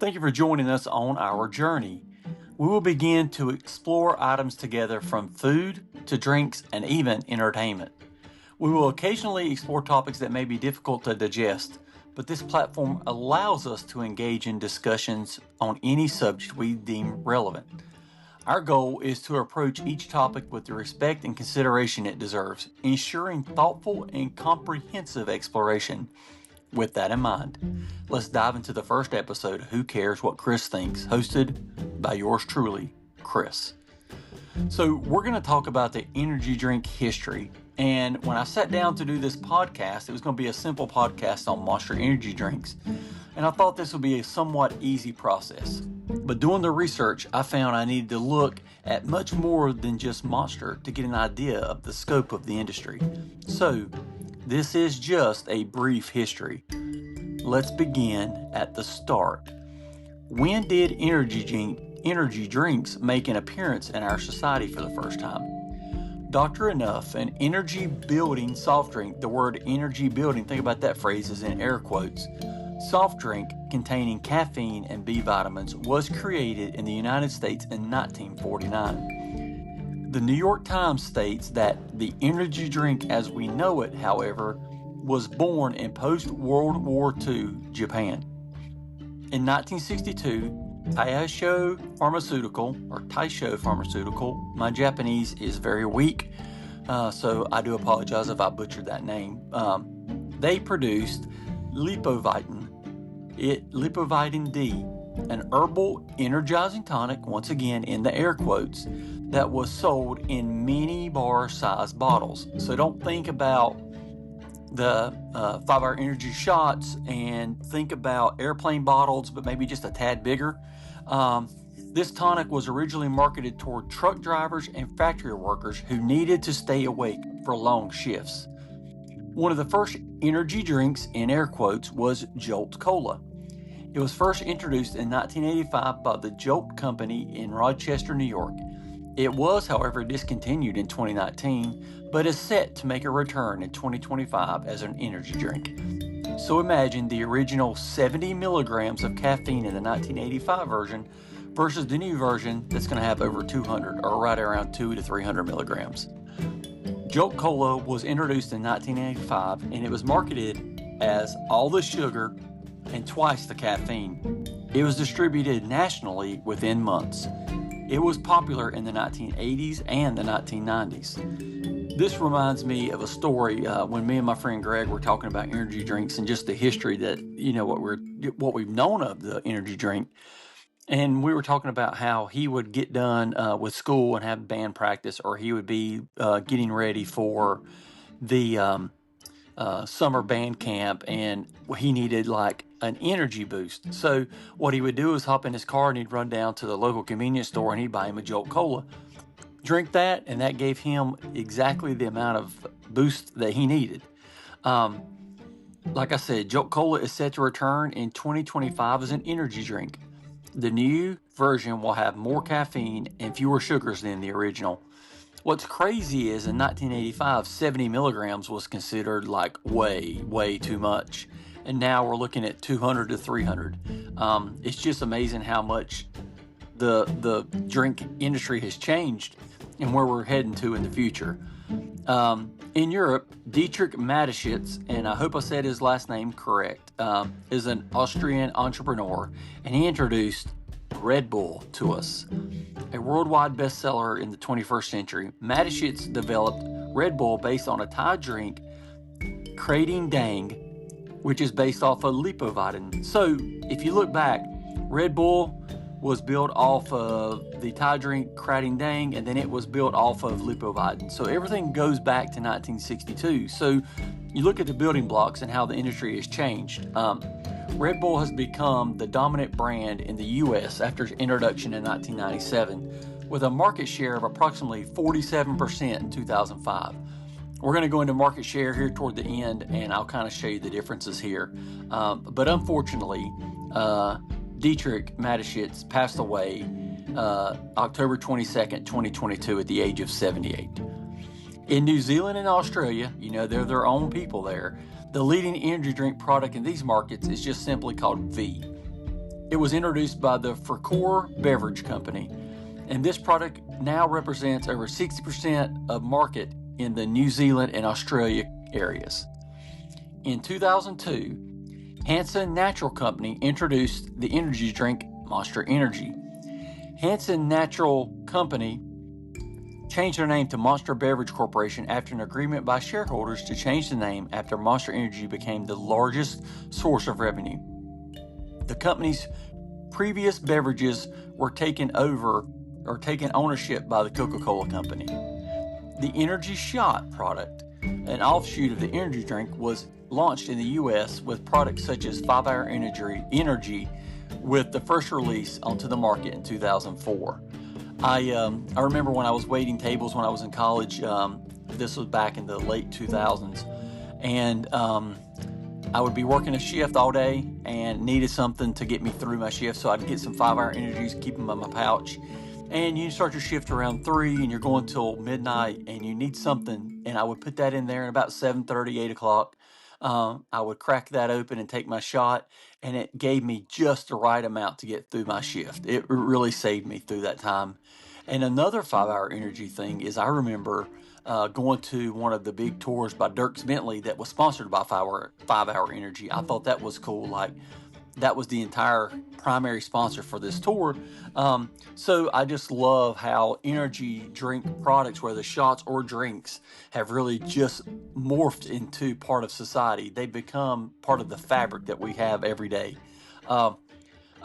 Thank you for joining us on our journey. We will begin to explore items together from food to drinks and even entertainment. We will occasionally explore topics that may be difficult to digest, but this platform allows us to engage in discussions on any subject we deem relevant. Our goal is to approach each topic with the respect and consideration it deserves, ensuring thoughtful and comprehensive exploration. With that in mind, let's dive into the first episode of Who Cares What Chris Thinks, hosted by yours truly, Chris. So we're going to talk about the energy drink history. And when I sat down to do this podcast, it was going to be a simple podcast on Monster energy drinks. And I thought this would be a somewhat easy process. But doing the research, I found I needed to look at much more than just Monster to get an idea of the scope of the industry. So, this is just a brief history. Let's begin at the start. When did energy drinks make an appearance in our society for the first time? Dr. Enough, an energy building soft drink, the word energy building, think about that phrase, is in air quotes, soft drink containing caffeine and B vitamins, was created in the United States in 1949. The New York Times states that the energy drink as we know it, however, was born in post-World War II Japan. In 1962, Taisho Pharmaceutical, my Japanese is very weak, so I do apologize if I butchered that name. They produced Lipovitan D, an herbal energizing tonic, once again in the air quotes, that was sold in mini bar-sized bottles. So don't think about the 5-hour energy shots and think about airplane bottles, but maybe just a tad bigger. This tonic was originally marketed toward truck drivers and factory workers who needed to stay awake for long shifts. One of the first energy drinks, in air quotes, was Jolt Cola. It was first introduced in 1985 by the Jolt Company in Rochester, New York. It was, however, discontinued in 2019, but is set to make a return in 2025 as an energy drink. So imagine the original 70 milligrams of caffeine in the 1985 version versus the new version that's going to have over 200, or right around 200 to 300 milligrams. Jolt Cola was introduced in 1985, and it was marketed as all the sugar and twice the caffeine. It was distributed nationally within months. It was popular in the 1980s and the 1990s. This reminds me of a story when me and my friend Greg were talking about energy drinks and just the history that, what we've known of the energy drink. And we were talking about how he would get done with school and have band practice, or he would be getting ready for the summer band camp, and he needed like an energy boost. So what he would do is hop in his car and he'd run down to the local convenience store and he'd buy him a Jolt Cola. Drink that, and that gave him exactly the amount of boost that he needed. Like I said, Jolt Cola is set to return in 2025 as an energy drink. The new version will have more caffeine and fewer sugars than the original. What's crazy is in 1985, 70 milligrams was considered like way too much. And now we're looking at 200 to 300. It's just amazing how much the drink industry has changed and where we're heading to in the future. In Europe, Dietrich Mateschitz, and I hope I said his last name correct, is an Austrian entrepreneur, and he introduced Red Bull to us. A worldwide bestseller in the 21st century, Mateschitz developed Red Bull based on a Thai drink, Krating Dang, which is based off of Lipovitan. So, if you look back, Red Bull was built off of the Thai drink Krating Dang, and then it was built off of Lipovitan. So everything goes back to 1962. So you look at the building blocks and how the industry has changed. Red Bull has become the dominant brand in the U.S. after its introduction in 1997, with a market share of approximately 47% in 2005. We're going to go into market share here toward the end, and I'll kind of show you the differences here. But unfortunately, Dietrich Mateschitz passed away October 22nd, 2022 at the age of 78. In New Zealand and Australia, they're their own people there. The leading energy drink product in these markets is just simply called V. It was introduced by the Fricor Beverage Company, and this product now represents over 60% of market in the New Zealand and Australia areas. In 2002, Hanson Natural Company introduced the energy drink Monster Energy. Hanson Natural Company changed their name to Monster Beverage Corporation after an agreement by shareholders to change the name after Monster Energy became the largest source of revenue. The company's previous beverages were taken ownership by the Coca-Cola Company. The Energy Shot product, an offshoot of the energy drink, was launched in the U.S. with products such as 5 Hour Energy with the first release onto the market in 2004. I remember when I was waiting tables when I was in college, this was back in the late 2000s, and I would be working a shift all day and needed something to get me through my shift, so I'd get some 5 Hour Energies, keep them in my pouch. And you start your shift around 3 and you're going till midnight and you need something, and I would put that in there, and about 7:30, 8 o'clock, I would crack that open and take my shot, and it gave me just the right amount to get through my shift. It really saved me through that time. And another 5 Hour Energy thing is I remember going to one of the big tours by Dierks Bentley that was sponsored by 5 Hour Energy. I thought that was cool. Like, that was the entire primary sponsor for this tour. So I just love how energy drink products, whether shots or drinks, have really just morphed into part of society. They become part of the fabric that we have every day. A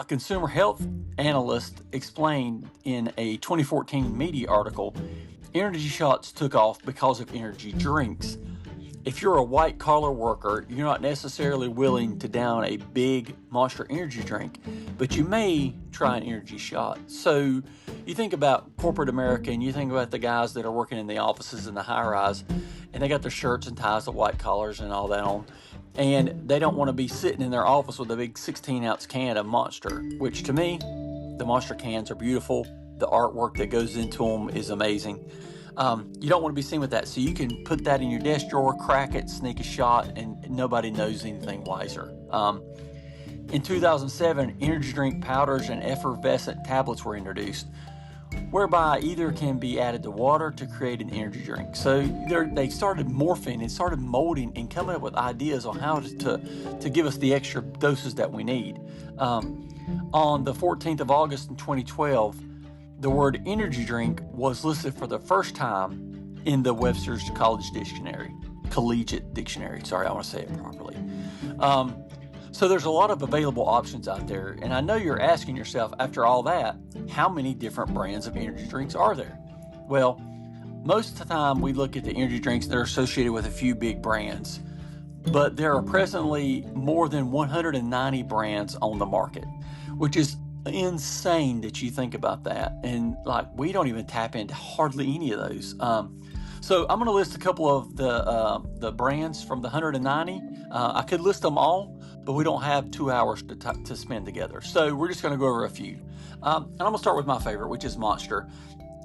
consumer health analyst explained in a 2014 media article, energy shots took off because of energy drinks. If you're a white-collar worker, you're not necessarily willing to down a big Monster Energy drink, but you may try an energy shot. So you think about corporate America, and you think about the guys that are working in the offices in the high-rise, and they got their shirts and ties, the white collars and all that on, and they don't want to be sitting in their office with a big 16-ounce can of Monster, which to me, the Monster cans are beautiful. The artwork that goes into them is amazing. You don't want to be seen with that, so you can put that in your desk drawer, crack it, sneak a shot, and nobody knows anything wiser. In 2007, energy drink powders and effervescent tablets were introduced, whereby either can be added to water to create an energy drink. So they started morphing and started molding and coming up with ideas on how to give us the extra doses that we need. On the 14th of August in 2012, the word energy drink was listed for the first time in the Webster's Collegiate Dictionary. Sorry, I want to say it properly. So there's a lot of available options out there, and I know you're asking yourself, after all that, how many different brands of energy drinks are there? Well, most of the time we look at the energy drinks that are associated with a few big brands, but there are presently more than 190 brands on the market, which is insane that you think about that. And like, we don't even tap into hardly any of those. So I'm going to list a couple of the brands from the 190. I could list them all, but we don't have 2 hours to spend together. So we're just going to go over a few. And I'm going to start with my favorite, which is Monster.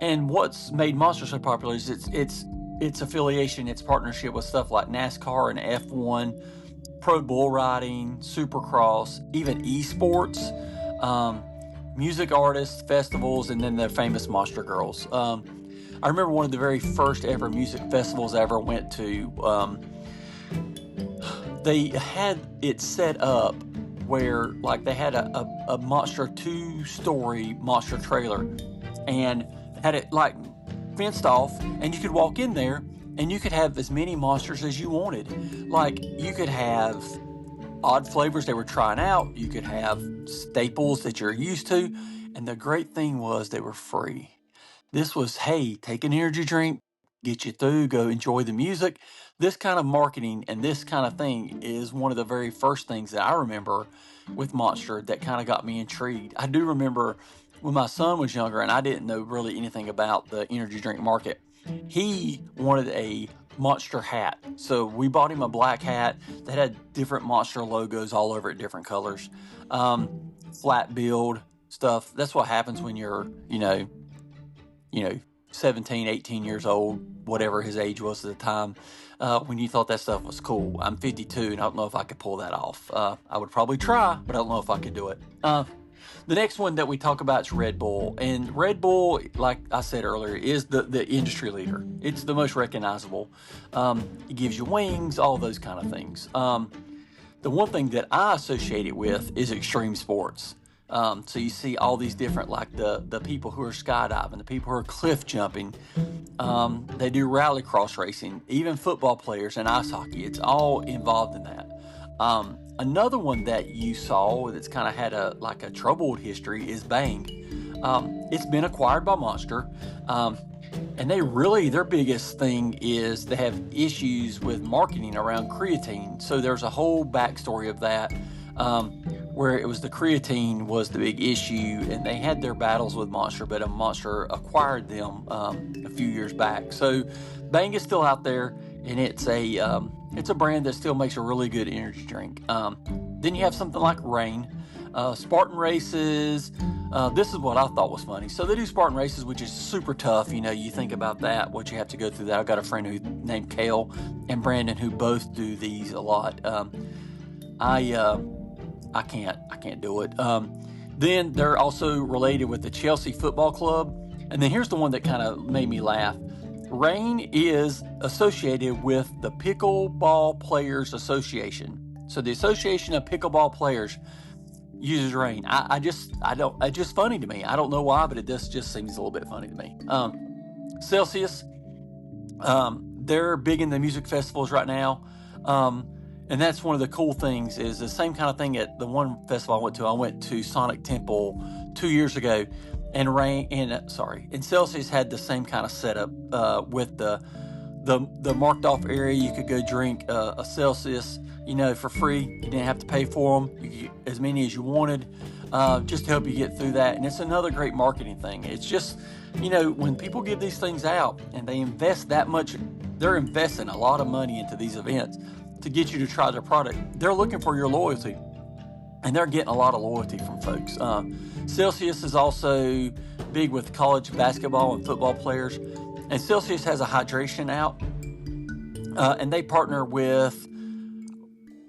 And what's made Monster so popular is its affiliation, its partnership with stuff like NASCAR and F1, pro bull riding, Supercross, even esports, music artists, festivals, and then the famous Monster Girls. I remember one of the very first ever music festivals I ever went to. They had it set up where, like, they had a Monster 2-story Monster trailer and had it like fenced off, and you could walk in there and you could have as many Monsters as you wanted. Like, you could have odd flavors they were trying out, you could have staples that you're used to, and the great thing was they were free. This was, hey, take an energy drink, get you through, go enjoy the music. This kind of marketing and this kind of thing is one of the very first things that I remember with Monster that kind of got me intrigued. I do remember when my son was younger and I didn't know really anything about the energy drink market, he wanted a Monster hat. So we bought him a black hat that had different Monster logos all over it, different colors. Flat build stuff. That's what happens when you're, 17, 18 years old, whatever his age was at the time, when you thought that stuff was cool. I'm 52 and I don't know if I could pull that off. I would probably try, but I don't know if I could do it. The next one that we talk about is Red Bull. And Red Bull, like I said earlier, is the industry leader. It's the most recognizable. It gives you wings, all those kind of things. The one thing that I associate it with is extreme sports. So you see all these different, like the people who are skydiving, the people who are cliff jumping. They do rallycross racing, even football players and ice hockey. It's all involved in that. Another one that you saw that's kind of had a troubled history is Bang. It's been acquired by Monster, and their biggest thing is they have issues with marketing around creatine. So there's a whole backstory of that, where it was the creatine was the big issue, and they had their battles with Monster, but a Monster acquired them a few years back. So Bang is still out there, and it's a brand that still makes a really good energy drink. Then you have something like Reign, Spartan races. This is what I thought was funny. So they do Spartan races, which is super tough. You think about that, what you have to go through that. I've got a friend named Kale and Brandon who both do these a lot. I can't do it. Then they're also related with the Chelsea Football Club. And then here's the one that kind of made me laugh. Reign is associated with the Pickleball Players Association. So the Association of Pickleball Players uses Reign. It's just funny to me. I don't know why, but it just seems a little bit funny to me. Celsius, they're big in the music festivals right now. And that's one of the cool things is the same kind of thing at the one festival I went to. I went to Sonic Temple 2 years ago, and Celsius had the same kind of setup with the marked off area. You could go drink a Celsius, for free. You didn't have to pay for them. You could get as many as you wanted, just to help you get through that. And it's another great marketing thing. It's just, when people give these things out and they invest that much, they're investing a lot of money into these events to get you to try their product. They're looking for your loyalty, and they're getting a lot of loyalty from folks. Celsius is also big with college basketball and football players, and Celsius has a hydration out, and they partner with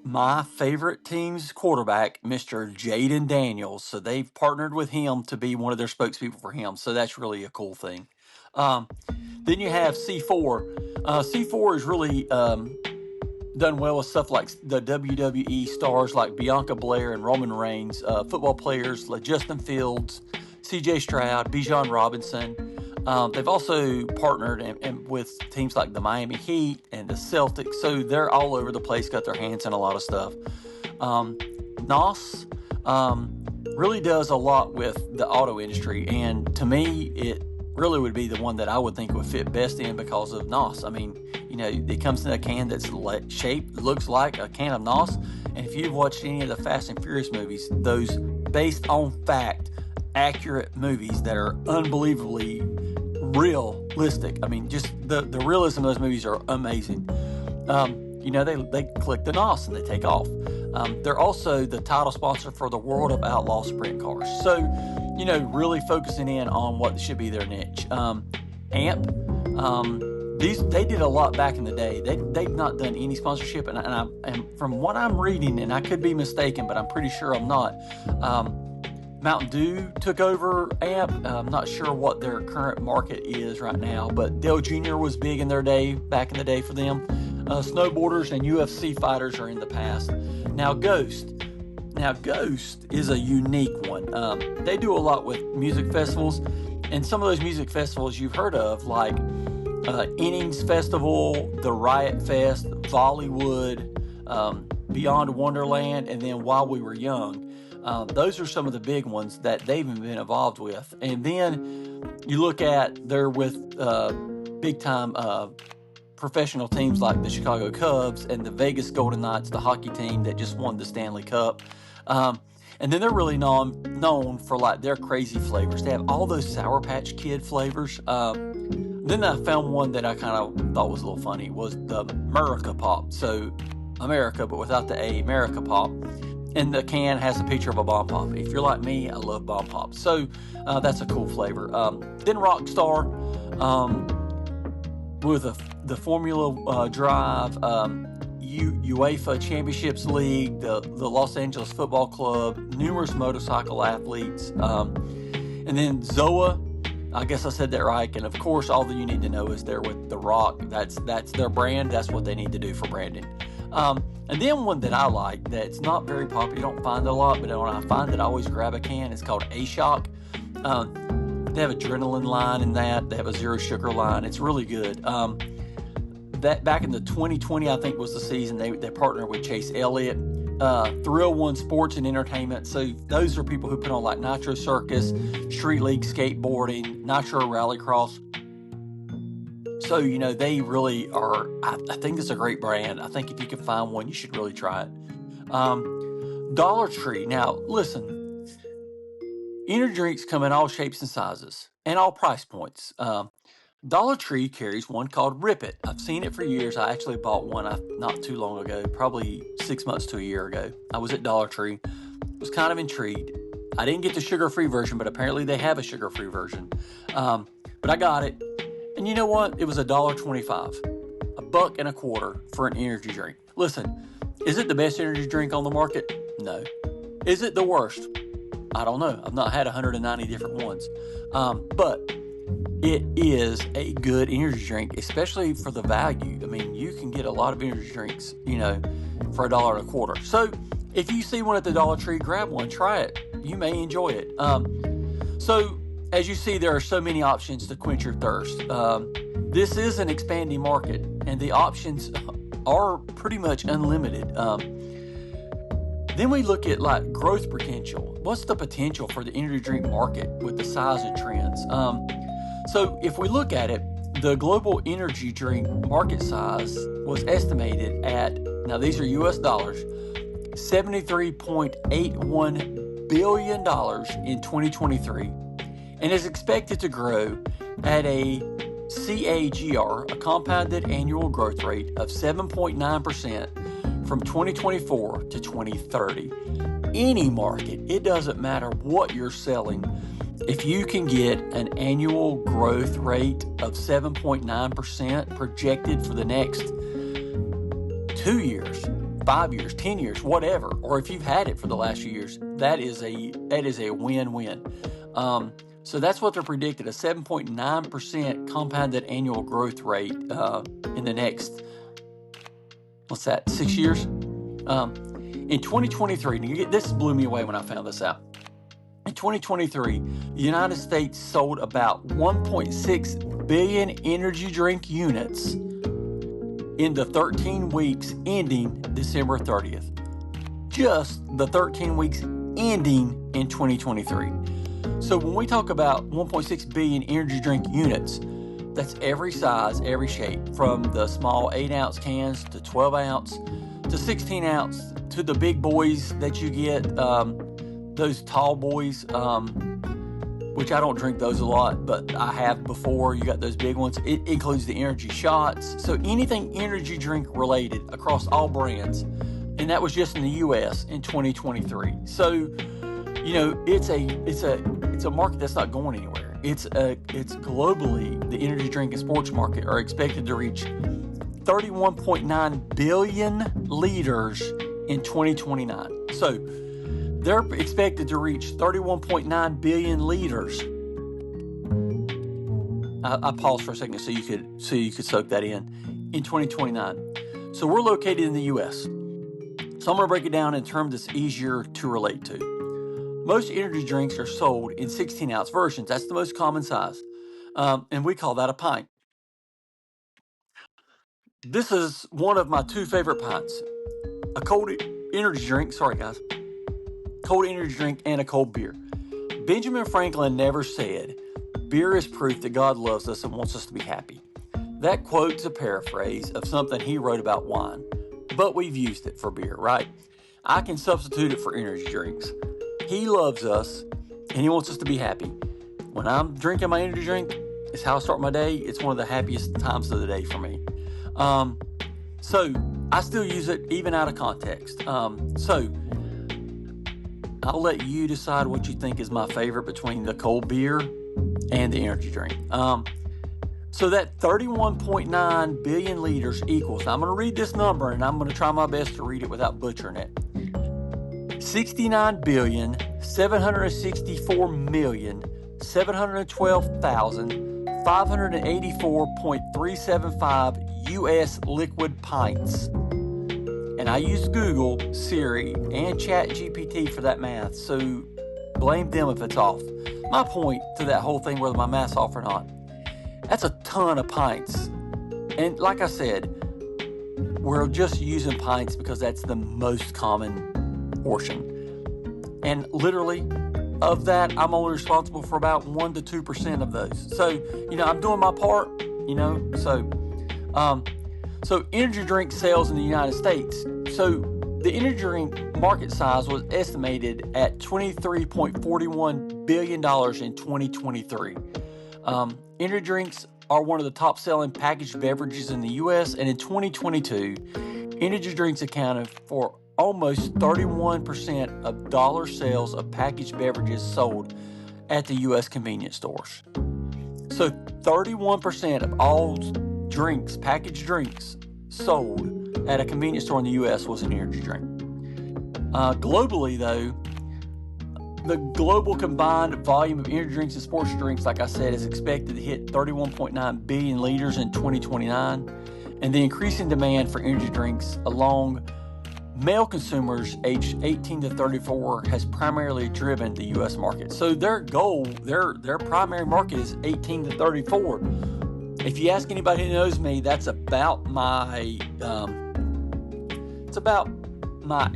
my favorite team's quarterback, Mr. Jaden Daniels. So they've partnered with him to be one of their spokespeople for him. So that's really a cool thing. Then you have C4. C4 is really done well with stuff like the WWE stars like Bianca Belair and Roman Reigns, football players like Justin Fields, CJ Stroud, Bijan Robinson. They've also partnered and with teams like the Miami Heat and the Celtics, so they're all over the place, got their hands in a lot of stuff. NOS really does a lot with the auto industry, and to me, it really would be the one that I would think would fit best in because of NOS. I mean, it comes in a can that's shaped, looks like a can of NOS, and if you've watched any of the Fast and Furious movies, those based on fact, accurate movies that are unbelievably realistic. I mean, just the realism of those movies are amazing. They click the NOS and they take off. They're also the title sponsor for the World of Outlaw Sprint Cars. So, really focusing in on what should be their niche. AMP, they did a lot back in the day. They've not done any sponsorship, and from what I'm reading, and I could be mistaken, but I'm pretty sure I'm not. Mountain Dew took over AMP. I'm not sure what their current market is right now, but Dale Jr. was big in their day, back in the day for them. Snowboarders and UFC fighters are in the past. Now Ghost is a unique one. They do a lot with music festivals, and some of those music festivals you've heard of, like Innings Festival, the Riot Fest, Bollywood, Beyond Wonderland, and then While We Were Young. Those are some of the big ones that they've been involved with. And then you look at, they're with big time professional teams like the Chicago Cubs and the Vegas Golden Knights, the hockey team that just won the Stanley Cup. And then they're really known for like their crazy flavors. They have all those Sour Patch Kid flavors. Then I found one that I kind of thought was a little funny, was the America Pop. So America, but without the A, America Pop. And the can has a picture of a bomb pop. If you're like me, I love bomb pops. So that's a cool flavor. Then Rockstar with the Formula Drive. UEFA Championships League, the Los Angeles Football Club, numerous motorcycle athletes, and then ZOA. I guess I said that right. And of course, all that you need to know is they're with The Rock. That's their brand. That's what they need to do for branding. And then one that I like that's not very popular, you don't find it a lot, but when I find it, I always grab a can. It's called A-Shock. They have adrenaline line in that. They have a zero sugar line. It's really good. That back in the 2020, I think was the season, they partnered with Chase Elliott. Thrill One Sports and Entertainment. So those are people who put on like Nitro Circus, Street League Skateboarding, Nitro Rallycross. So, they really are, I think it's a great brand. I think if you can find one, you should really try it. Dollar Tree. Now, listen, energy drinks come in all shapes and sizes and all price points. Dollar Tree carries one called Rip It. I've seen it for years. I actually bought one not too long ago, probably 6 months to a year ago. I was at Dollar Tree. Was kind of intrigued. I didn't get the sugar-free version, but apparently they have a sugar-free version. But I got it. And you know what? It was $1.25. $1.25 for an energy drink. Listen, is it the best energy drink on the market? No. Is it the worst? I don't know. I've not had 190 different ones. But it is a good energy drink, especially for the value. I mean, you can get a lot of energy drinks, for $1.25. So if you see one at the Dollar Tree, grab one, try it. You may enjoy it. So as you see, there are so many options to quench your thirst. This is an expanding market, and the options are pretty much unlimited. Then we look at like growth potential. What's the potential for the energy drink market with the size and trends? So if we look at it, the global energy drink market size was estimated at, now these are US dollars, $73.81 billion in 2023, and is expected to grow at a CAGR, a compounded annual growth rate of 7.9% from 2024 to 2030. Any market, it doesn't matter what you're selling, if you can get an annual growth rate of 7.9% projected for the next 2 years, 5 years, 10 years, whatever, or if you've had it for the last few years, that is a win-win. So that's what they're predicted, a 7.9% compounded annual growth rate in the next, 6 years? In 2023, this blew me away when I found this out. In 2023, the United States sold about 1.6 billion energy drink units in the 13 weeks ending December 30th. Just the 13 weeks ending in 2023. So when we talk about 1.6 billion energy drink units, that's every size, every shape, from the small 8-ounce cans to 12-ounce to 16-ounce to the big boys that you get, those tall boys, which I don't drink those a lot, but I have before. You got those big ones. It includes the energy shots. So anything energy drink related across all brands, and that was just in the U.S. in 2023. So, it's a market that's not going anywhere. It's globally, the energy drink and sports market are expected to reach 31.9 billion liters in 2029. So they're expected to reach 31.9 billion liters. I paused for a second so you could soak that in 2029. So we're located in the U.S. So I'm going to break it down in terms that's easier to relate to. Most energy drinks are sold in 16-ounce versions. That's the most common size. And we call that a pint. This is one of my two favorite pints. A cold energy drink, cold energy drink and a cold beer. Benjamin Franklin never said, "Beer is proof that God loves us and wants us to be happy." That quote's a paraphrase of something he wrote about wine, but we've used it for beer, right? I can substitute it for energy drinks. He loves us, and he wants us to be happy. When I'm drinking my energy drink, it's how I start my day. It's one of the happiest times of the day for me. So I still use it even out of context. So I'll let you decide what you think is my favorite between the cold beer and the energy drink. So that 31.9 billion liters equals, now I'm going to read this number and I'm going to try my best to read it without butchering it. 69,764,712,584.375 U.S. liquid pints. And I used Google, Siri, and ChatGPT for that math, so blame them if it's off. My point to that whole thing, whether my math's off or not, that's a ton of pints. And like I said, we're just using pints because that's the most common portion. And literally, of that, I'm only responsible for about 1 to 2% of those. So, I'm doing my part, So energy drink sales in the United States. So the energy drink market size was estimated at $23.41 billion in 2023. Energy drinks are one of the top selling packaged beverages in the U.S. And in 2022, energy drinks accounted for almost 31% of dollar sales of packaged beverages sold at the U.S. convenience stores. So 31% of all drinks, packaged drinks sold at a convenience store in the U.S. was an energy drink. Globally, though, the global combined volume of energy drinks and sports drinks, like I said, is expected to hit 31.9 billion liters in 2029. And the increasing demand for energy drinks along male consumers aged 18 to 34 has primarily driven the U.S. market. So their goal, their primary market is 18 to 34. If you ask anybody who knows me, that's about my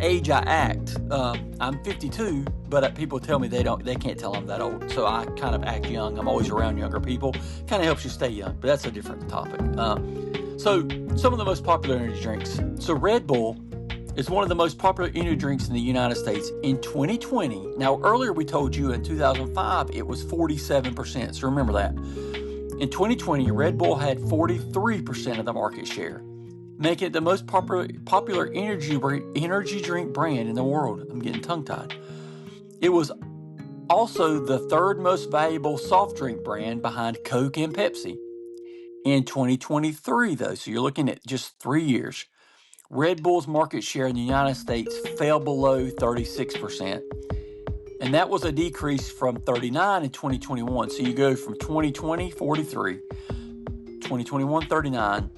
age I act. I'm 52, but people tell me they can't tell I'm that old. So I kind of act young. I'm always around younger people. Kind of helps you stay young, but that's a different topic. So some of the most popular energy drinks. So Red Bull is one of the most popular energy drinks in the United States in 2020. Now, earlier we told you in 2005 it was 47%. So remember that. In 2020, Red Bull had 43% of the market share, making it the most popular energy drink brand in the world. I'm getting tongue-tied. It was also the third most valuable soft drink brand behind Coke and Pepsi. In 2023, though, so you're looking at just 3 years, Red Bull's market share in the United States fell below 36%. And that was a decrease from 39 in 2021. So you go from 2020, 43, 2021, 39,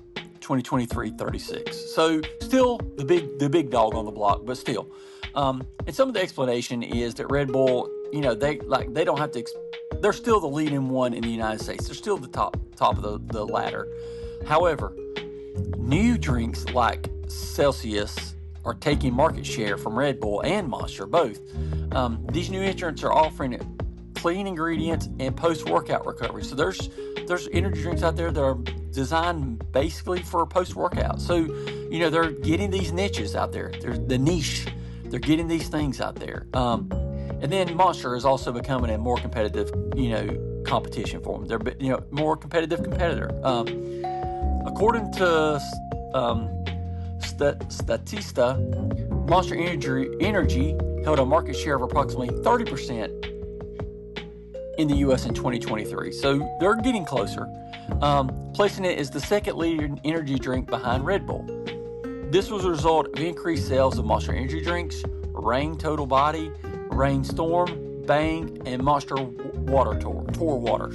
2023, 36. So still the big dog on the block, but still. And some of the explanation is that Red Bull, they don't have to. They're still the leading one in the United States. They're still the top of the ladder. However, new drinks like Celsius are taking market share from Red Bull and Monster, both. These new entrants are offering clean ingredients and post-workout recovery. So there's energy drinks out there that are designed basically for post-workout. So, they're getting these niches out there. There's the niche. They're getting these things out there. And then Monster is also becoming a more competitive, competition for them. They're, more competitive competitor. According to Statista, Monster Energy held a market share of approximately 30% in the U.S. in 2023. So they're getting closer, placing it as the second leading energy drink behind Red Bull. This was a result of increased sales of Monster Energy drinks, Reign Total Body, Reign Storm, Bang, and Monster Tor Water.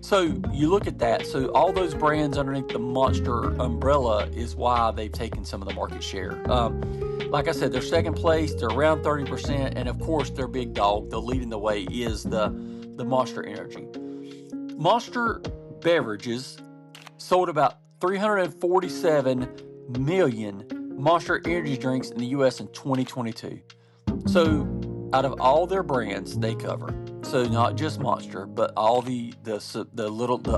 So you look at that. So all those brands underneath the Monster umbrella is why they've taken some of the market share. Like I said, they're second place. They're around 30%. And of course, their big dog, the leading the way, is the Monster Energy. Monster Beverages sold about 347 million Monster Energy drinks in the U.S. in 2022. So out of all their brands they cover, so not just Monster, but all the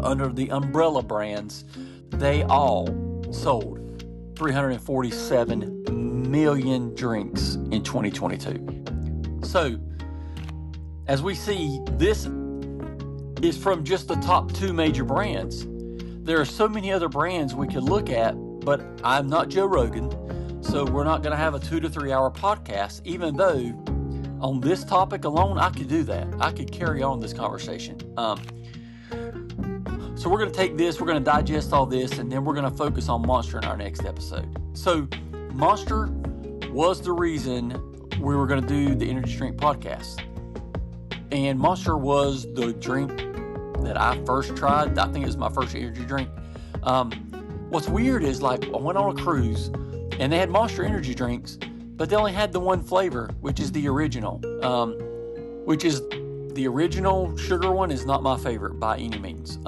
under the umbrella brands, they all sold 347 million drinks in 2022. So, as we see, this is from just the top two major brands. There are so many other brands we could look at, but I'm not Joe Rogan, so we're not going to have a 2 to 3 hour podcast, even though on this topic alone, I could do that. I could carry on this conversation. So So we're going to take this, we're going to digest all this, and then we're going to focus on Monster in our next episode. So Monster was the reason we were going to do the Energy Drink podcast. And Monster was the drink that I first tried. I think it was my first energy drink. What's weird is, like, I went on a cruise and they had Monster energy drinks, but they only had the one flavor, which is the original. The original sugar one is not my favorite by any means.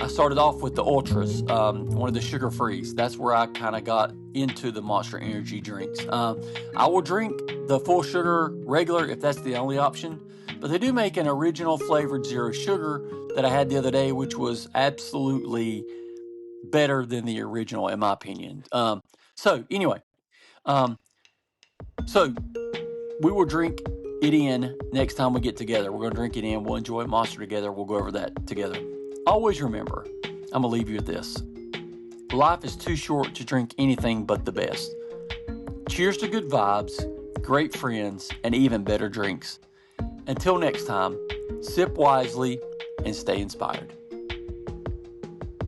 I started off with the Ultras, one of the sugar-frees. That's where I kind of got into the Monster energy drinks. I will drink the full sugar regular if that's the only option, but they do make an original flavored zero sugar that I had the other day, which was absolutely better than the original, in my opinion. So we will drink it in next time we get together. We're going to drink it in. We'll enjoy Monster together. We'll go over that together. Always remember, I'm going to leave you with this. Life is too short to drink anything but the best. Cheers to good vibes, great friends, and even better drinks. Until next time, sip wisely and stay inspired.